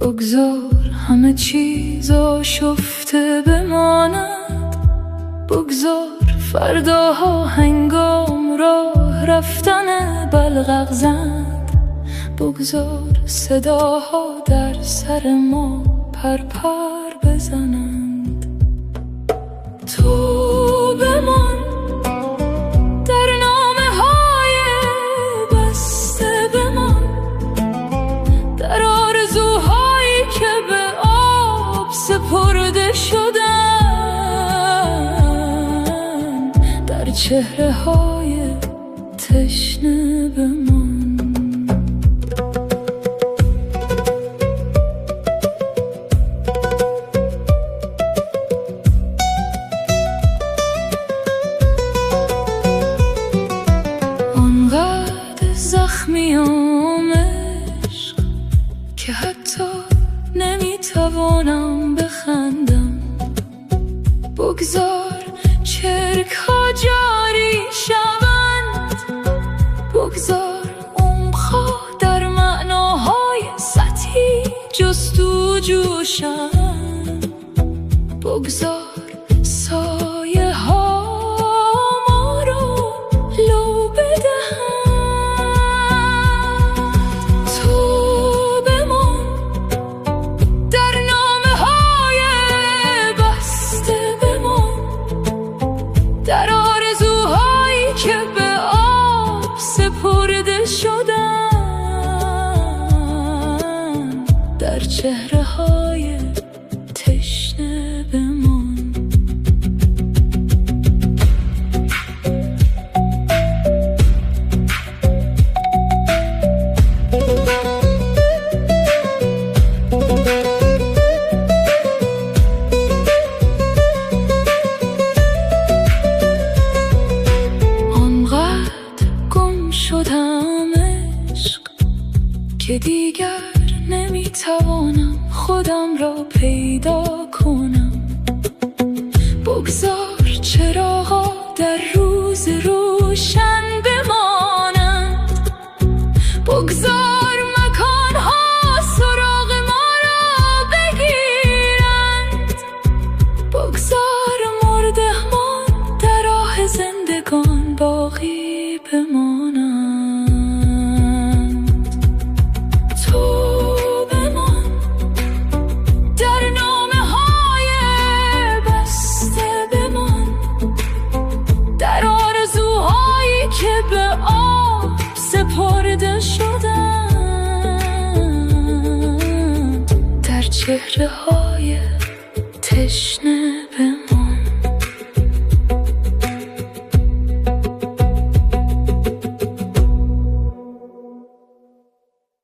بگذار همه چیز آشفته بماند، بگذار فرداها هنگام راه رفتن بلغق زند، بگذار صداها در سر ما پرپر بزنند. تو بمان در نامه های بسته، بمان در آرزوهایی که به آب سپرده شدن، در چهره های تشنه بمان. زخمیام عشق که حتی نمیتوانم بخندم، بگذار چرک ها جاری شوند، بگذار عمق‌ها در معناهای سطحی جستجو شوند، بگذار سایه ها ما رو لو بدهند. در آرزوهایی که به آب سپرده شدن، در چهره های تشنه بمان. شدم عشق که دیگر نمیتوانم خودم را پیدا کنم، بگذار چراغا در روز روشن بمانند، بگذار مکانها سراغ ما را بگیرند، بگذار مردهمان در راه زندگان باقی بمانند. به آب سپرده شدن، در چهره های تشنه